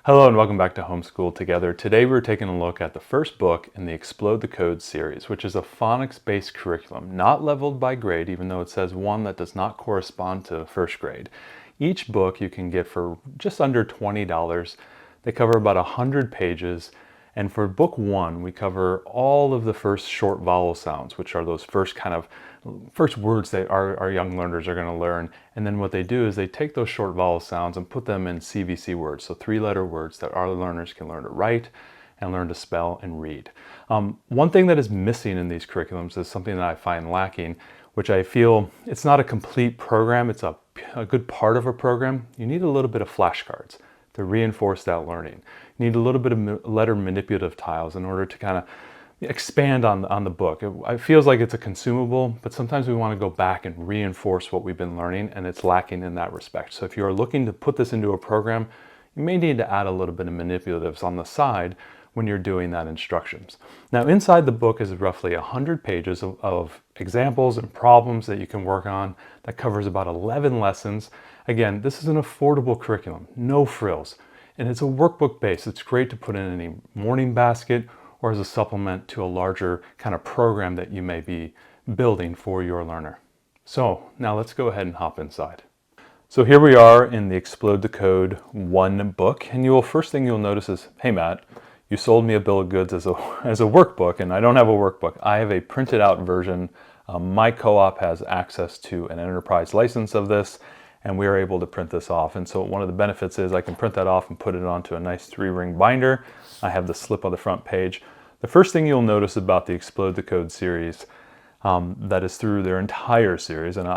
Hello and welcome back to Homeschool Together. Today we're taking a look at the first book in the Explode the Code series, which is a phonics-based curriculum, not leveled by grade, even though it says one that does not correspond to first grade. Each book you can get for just under $20. They cover about 100 pages. And for book one, we cover all of the first short vowel sounds, which are those first words that our young learners are going to learn. And then what they do is they take those short vowel sounds and put them in CVC words, so three-letter words that our learners can learn to write and learn to spell and read. One thing that is missing in these curriculums is something that I find lacking, which I feel it's not a complete program, it's a good part of a program. You need a little bit of flashcards to reinforce that learning. You need a little bit of letter manipulative tiles in order to kind of expand on the book. It feels like it's a consumable, but sometimes we want to go back and reinforce what we've been learning, and it's lacking in that respect. So if you're looking to put this into a program, you may need to add a little bit of manipulatives on the side when you're doing that instructions. Now inside the book is roughly 100 pages of examples and problems that you can work on that covers about 11 lessons. Again, this is an affordable curriculum, no frills, and it's a workbook base. It's great to put in any morning basket or as a supplement to a larger kind of program that you may be building for your learner. So now let's go ahead and hop inside. So here we are in the Explode the Code 1 book, and first thing you'll notice is, hey Matt, you sold me a bill of goods as a workbook, and I don't have a workbook. I have a printed out version. My co-op has access to an enterprise license of this, and we are able to print this off. And so one of the benefits is I can print that off and put it onto a nice 3-ring binder. I have the slip on the front page. The first thing you'll notice about the Explode the Code series, that is through their entire series, and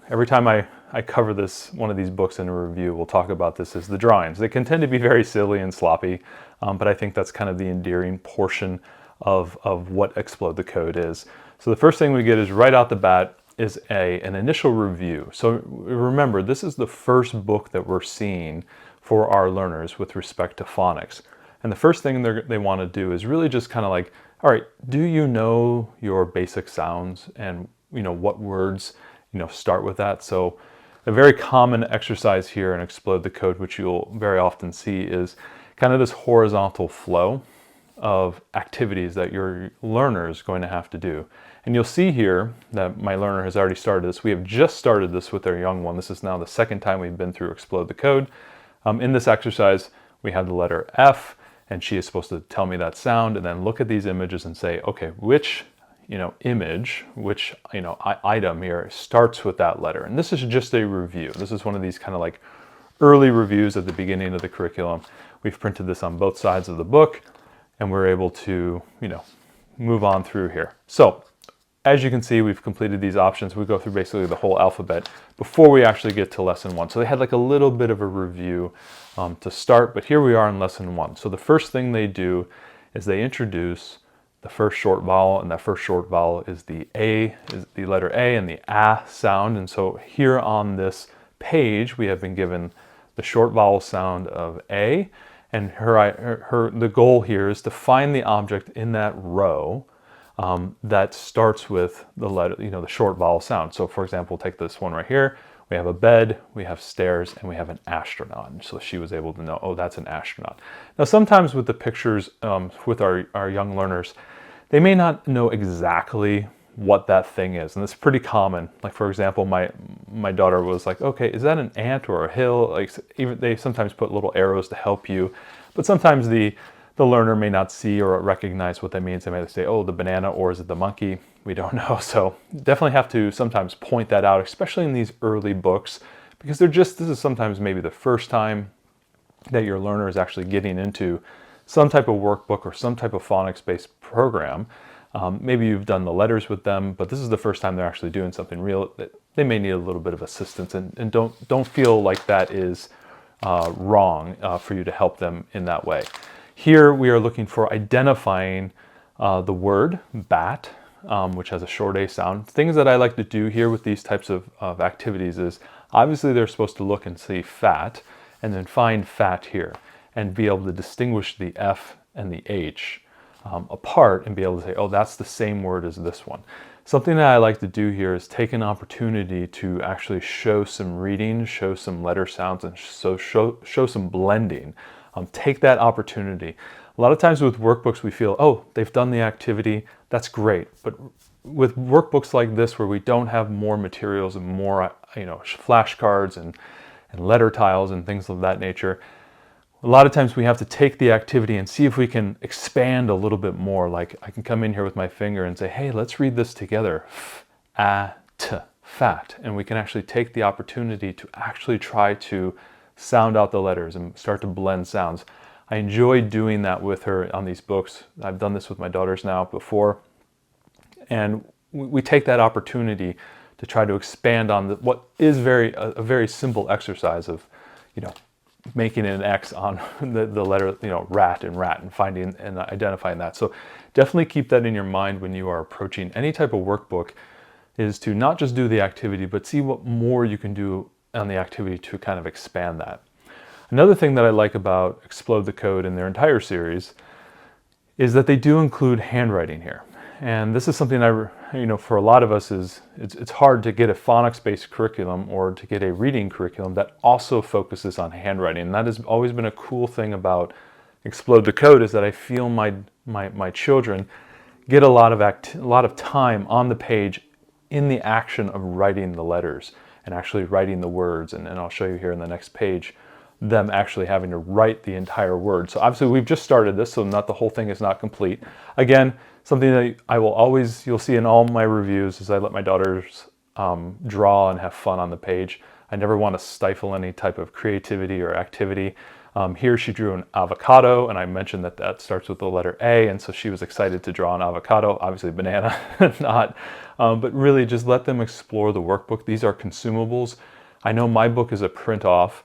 every time I cover one of these books in a review, we'll talk about this, is the drawings. They can tend to be very silly and sloppy, but I think that's kind of the endearing portion of what Explode the Code is. So the first thing we get is right out the bat is an initial review. So remember, this is the first book that we're seeing for our learners with respect to phonics. And the first thing they want to do is really just kind of like, all right, do you know your basic sounds and what words start with that? So a very common exercise here in Explode the Code, which you'll very often see, is kind of this horizontal flow of activities that your learner is going to have to do. And you'll see here that my learner has already started this. We have just started this with our young one. This is now the second time we've been through Explode the Code. In this exercise, we have the letter F, and she is supposed to tell me that sound and then look at these images and say, okay, which image, which item here starts with that letter. And this is just a review. This is one of these kind of like early reviews at the beginning of the curriculum. We've printed this on both sides of the book, and we're able to move on through here. So as you can see, we've completed these options. We go through basically the whole alphabet before we actually get to lesson 1. So they had like a little bit of a review to start, but here we are in lesson 1. So the first thing they do is they introduce the first short vowel, and that first short vowel is the letter A and the A sound. And so here on this page, we have been given the short vowel sound of A, and the goal here is to find the object in that row that starts with the letter, the short vowel sound. So for example, take this one right here. We have a bed, we have stairs, and we have an astronaut. And so she was able to know, oh, that's an astronaut. Now sometimes with the pictures with our young learners, they may not know exactly what that thing is, and it's pretty common. Like for example, my daughter was like, okay, is that an ant or a hill? Like even they sometimes put little arrows to help you, but sometimes the learner may not see or recognize what that means. They may say, oh, the banana, or is it the monkey? We don't know. So definitely have to sometimes point that out, especially in these early books, because this is sometimes maybe the first time that your learner is actually getting into some type of workbook or some type of phonics-based program. Maybe you've done the letters with them, but this is the first time they're actually doing something real. They may need a little bit of assistance, and don't feel like that is wrong for you to help them in that way. Here we are looking for identifying the word bat, which has a short A sound. Things that I like to do here with these types of activities is, obviously they're supposed to look and see fat, and then find fat here, and be able to distinguish the F and the H apart, and be able to say, oh, that's the same word as this one. Something that I like to do here is take an opportunity to actually show some reading, show some letter sounds, and show some blending. Take that opportunity. A lot of times with workbooks we feel, oh, they've done the activity, that's great. But with workbooks like this where we don't have more materials and more flashcards and letter tiles and things of that nature, a lot of times we have to take the activity and see if we can expand a little bit more. Like I can come in here with my finger and say, hey, let's read this together. Fat. And we can actually take the opportunity to actually try to sound out the letters and start to blend sounds. I enjoy doing that with her on these books. I've done this with my daughters now before. And we take that opportunity to try to expand on what is a very simple exercise of, making an X on the letter, rat and finding and identifying that. So definitely keep that in your mind when you are approaching any type of workbook, is to not just do the activity, but see what more you can do on the activity to kind of expand that. Another thing that I like about Explode the Code in their entire series is that they do include handwriting here. And this is something for a lot of us it's hard to get a phonics-based curriculum or to get a reading curriculum that also focuses on handwriting. And that has always been a cool thing about Explode the Code, is that I feel my children get a lot of time on the page in the action of writing the letters and actually writing the words. And I'll show you here in the next page them actually having to write the entire word. So obviously we've just started this, so not the whole thing is not complete. Again, something that you'll see in all my reviews is I let my daughters draw and have fun on the page. I never want to stifle any type of creativity or activity. Here she drew an avocado, and I mentioned that starts with the letter A, and so she was excited to draw an avocado, obviously banana, not. But really just let them explore the workbook. These are consumables. I know my book is a print off,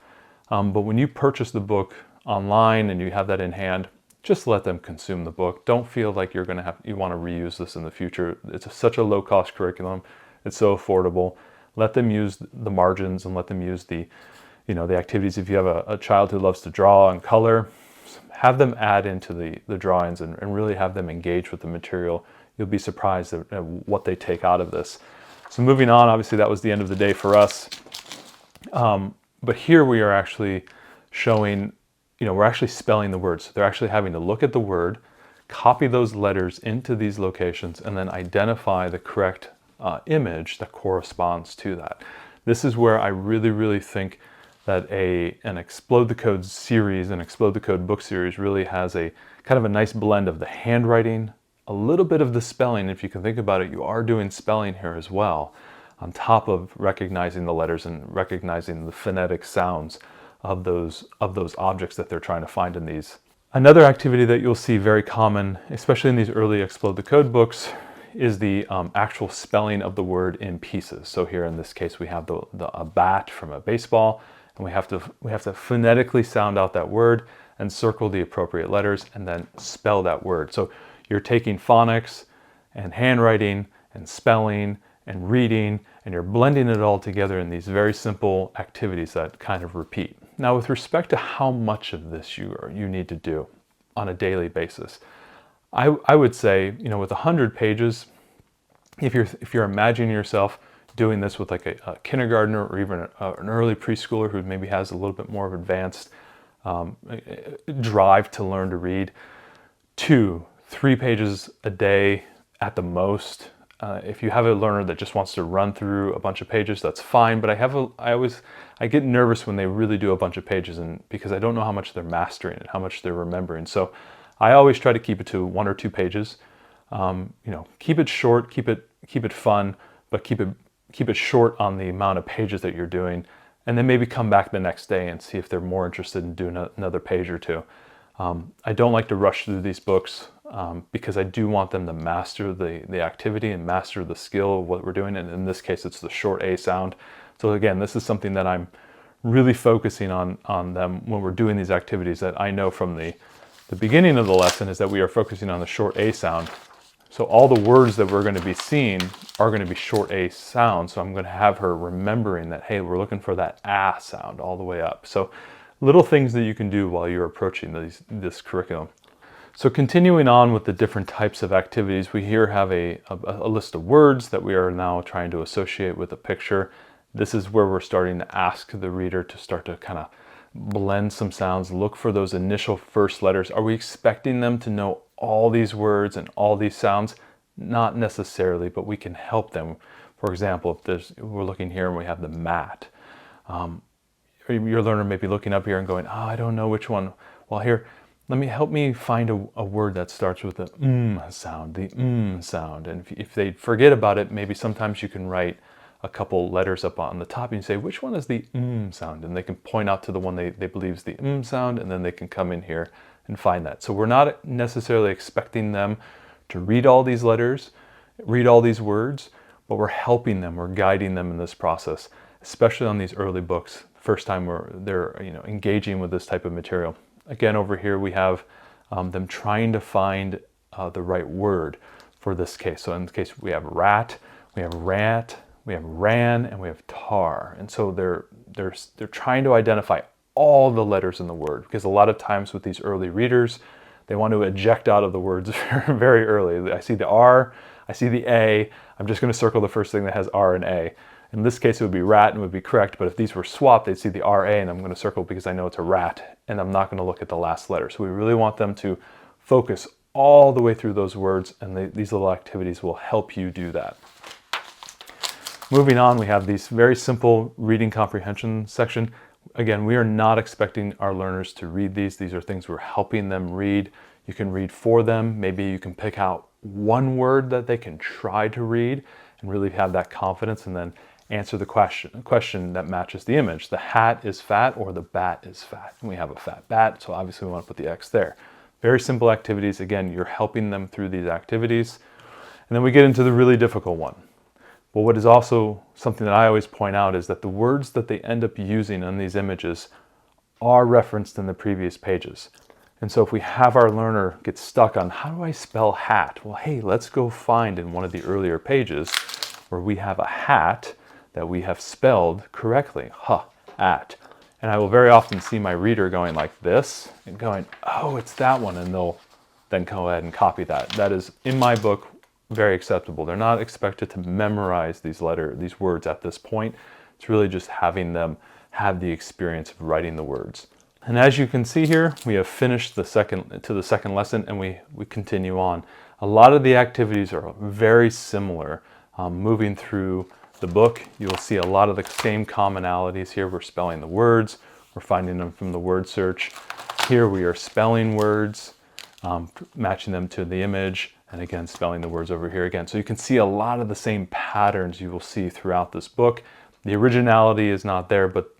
but when you purchase the book online and you have that in hand, just let them consume the book. Don't feel like you want to reuse this in the future. It's such a low-cost curriculum. It's so affordable. Let them use the margins and let them use the activities. If you have a child who loves to draw and color, have them add into the drawings and really have them engage with the material. You'll be surprised at what they take out of this. So moving on, obviously that was the end of the day for us. But here we are actually showing, we're actually spelling the words. So they're actually having to look at the word, copy those letters into these locations, and then identify the correct image that corresponds to that. This is where I really, really think that an Explode the Code series, an Explode the Code book series, really has a kind of a nice blend of the handwriting, a little bit of the spelling. If you can think about it, you are doing spelling here as well, on top of recognizing the letters and recognizing the phonetic sounds of those objects that they're trying to find in these. Another activity that you'll see very common, especially in these early Explode the Code books, is the actual spelling of the word in pieces. So here in this case we have a bat from a baseball, and we have to phonetically sound out that word and circle the appropriate letters and then spell that word. So you're taking phonics and handwriting and spelling and reading, and you're blending it all together in these very simple activities that kind of repeat. Now, with respect to how much of this you need to do on a daily basis, I would say, with 100 pages, if you're imagining yourself doing this with like a kindergartner or even an early preschooler who maybe has a little bit more of advanced drive to learn to read, 2-3 pages a day at the most. If you have a learner that just wants to run through a bunch of pages, that's fine. But I get nervous when they really do a bunch of pages, and because I don't know how much they're mastering and how much they're remembering. So I always try to keep it to 1 or 2 pages. Keep it short, keep it fun, but keep it short on the amount of pages that you're doing, and then maybe come back the next day and see if they're more interested in doing another page or 2. I don't like to rush through these books because I do want them to master the activity and master the skill of what we're doing. And in this case, it's the short A sound. So again, this is something that I'm really focusing on them when we're doing these activities, that I know from the beginning of the lesson is that we are focusing on the short A sound. So all the words that we're going to be seeing are going to be short A sounds. So I'm going to have her remembering that, hey, we're looking for that ah sound all the way up. So little things that you can do while you're approaching this curriculum. So continuing on with the different types of activities, we here have a list of words that we are now trying to associate with a picture. This is where we're starting to ask the reader to start to kind of blend some sounds, look for those initial first letters. Are we expecting them to know all these words and all these sounds? Not necessarily, but we can help them. For example, if we're looking here and we have the mat, your learner may be looking up here and going, oh, I don't know which one. Well, here, help me find a word that starts with the sound, the sound. And if they forget about it, maybe sometimes you can write a couple letters up on the top and you say, which one is the sound? And they can point out to the one they believe is the sound, and then they can come in here and find that. So we're not necessarily expecting them to read all these letters, read all these words, but we're helping them, we're guiding them in this process, especially on these early books, first time they're engaging with this type of material. Again, over here we have them trying to find the right word for this case. So in this case, we have rat, we have rant, we have ran, and we have tar. And so they're trying to identify all the letters in the word, because a lot of times with these early readers, they want to eject out of the words very early. I see the R, I see the A, I'm just going to circle the first thing that has R and A. In this case, it would be rat and would be correct, but if these were swapped, they'd see the RA, and I'm going to circle because I know it's a rat, and I'm not going to look at the last letter. So we really want them to focus all the way through those words, and these little activities will help you do that. Moving on, we have these very simple reading comprehension section. Again, we are not expecting our learners to read these. These are things we're helping them read. You can read for them. Maybe you can pick out one word that they can try to read and really have that confidence, and then answer the question that matches the image. The hat is fat or the bat is fat. And we have a fat bat, so obviously we want to put the X there. Very simple activities. Again, you're helping them through these activities. And then we get into the really difficult one. But what is also something that I always point out is that the words that they end up using on these images are referenced in the previous pages. And so if we have our learner get stuck on how do I spell hat? Well, hey, let's go find in one of the earlier pages where we have a hat that we have spelled correctly, at. And I will very often see my reader going like this and going, oh, it's that one. And they'll then go ahead and copy that. That is, in my book, very acceptable. They're not expected to memorize these words at this point. It's really just having them have the experience of writing the words. And as you can see here, we have finished the second lesson, and we continue on. A lot of the activities are very similar. Moving through the book, you'll see a lot of the same commonalities here. We're spelling the words, we're finding them from the word search. Here we are spelling words, matching them to the image, and again, spelling the words over here again. So you can see a lot of the same patterns you will see throughout this book. The originality is not there, but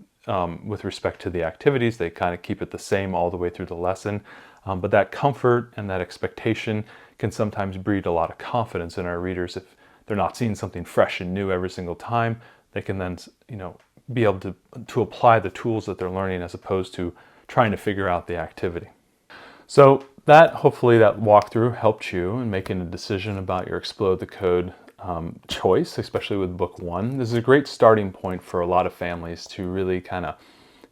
with respect to the activities, they kind of keep it the same all the way through the lesson. But that comfort and that expectation can sometimes breed a lot of confidence in our readers. If they're not seeing something fresh and new every single time, they can then, be able to apply the tools that they're learning as opposed to trying to figure out the activity. So hopefully that walkthrough helped you in making a decision about your Explode the Code choice, especially with book one. This is a great starting point for a lot of families to really kind of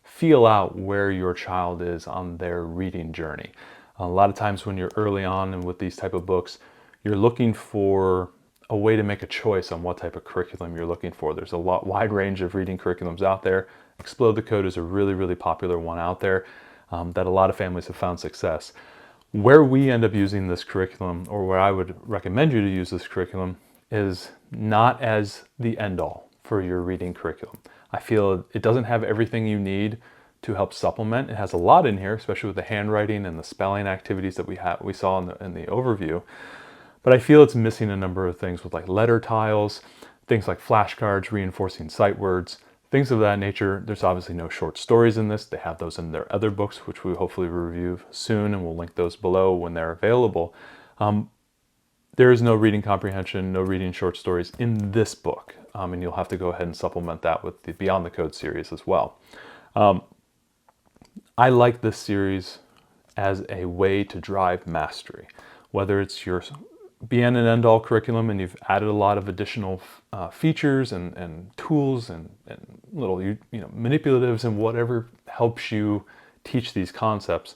feel out where your child is on their reading journey. A lot of times when you're early on and with these type of books, you're looking for a way to make a choice on what type of curriculum you're looking for. There's a wide range of reading curriculums out there. Explode the Code is a really, really popular one out there that a lot of families have found success. Where we end up using this curriculum, or where I would recommend you to use this curriculum, is not as the end-all for your reading curriculum. I feel it doesn't have everything you need to help supplement. It has a lot in here, especially with the handwriting and the spelling activities that we saw in the overview. But I feel it's missing a number of things with like letter tiles, things like flashcards, reinforcing sight words, things of that nature. There's obviously no short stories in this. They have those in their other books, which we hopefully review soon, and we'll link those below when they're available. There is no reading comprehension, no reading short stories in this book, and you'll have to go ahead and supplement that with the Beyond the Code series as well. I like this series as a way to drive mastery, whether it's your be-end and end-all curriculum and you've added a lot of additional features and tools and little manipulatives and whatever helps you teach these concepts.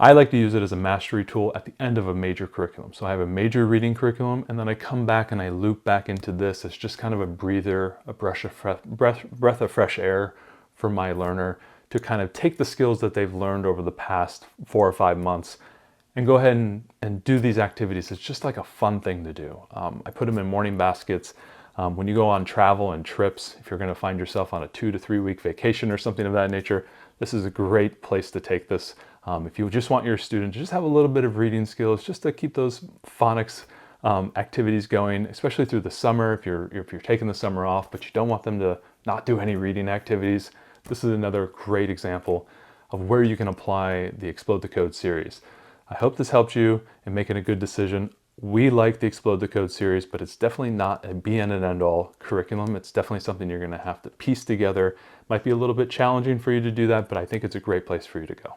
I like to use it as a mastery tool at the end of a major curriculum. So I have a major reading curriculum, and then I come back and I loop back into this as just kind of a breather, a breath of fresh air for my learner to kind of take the skills that they've learned over the past 4 or 5 months and go ahead and do these activities. It's just like a fun thing to do. I put them in morning baskets. When you go on travel and trips, if you're going to find yourself on a 2 to 3 week vacation or something of that nature, this is a great place to take this. If you just want your student to just have a little bit of reading skills, just to keep those phonics activities going, especially through the summer, if you're taking the summer off, but you don't want them to not do any reading activities, this is another great example of where you can apply the Explode the Code series. I hope this helped you in making a good decision. We like the Explode the Code series, but it's definitely not a be-all and end-all curriculum. It's definitely something you're going to have to piece together. Might be a little bit challenging for you to do that, but I think it's a great place for you to go.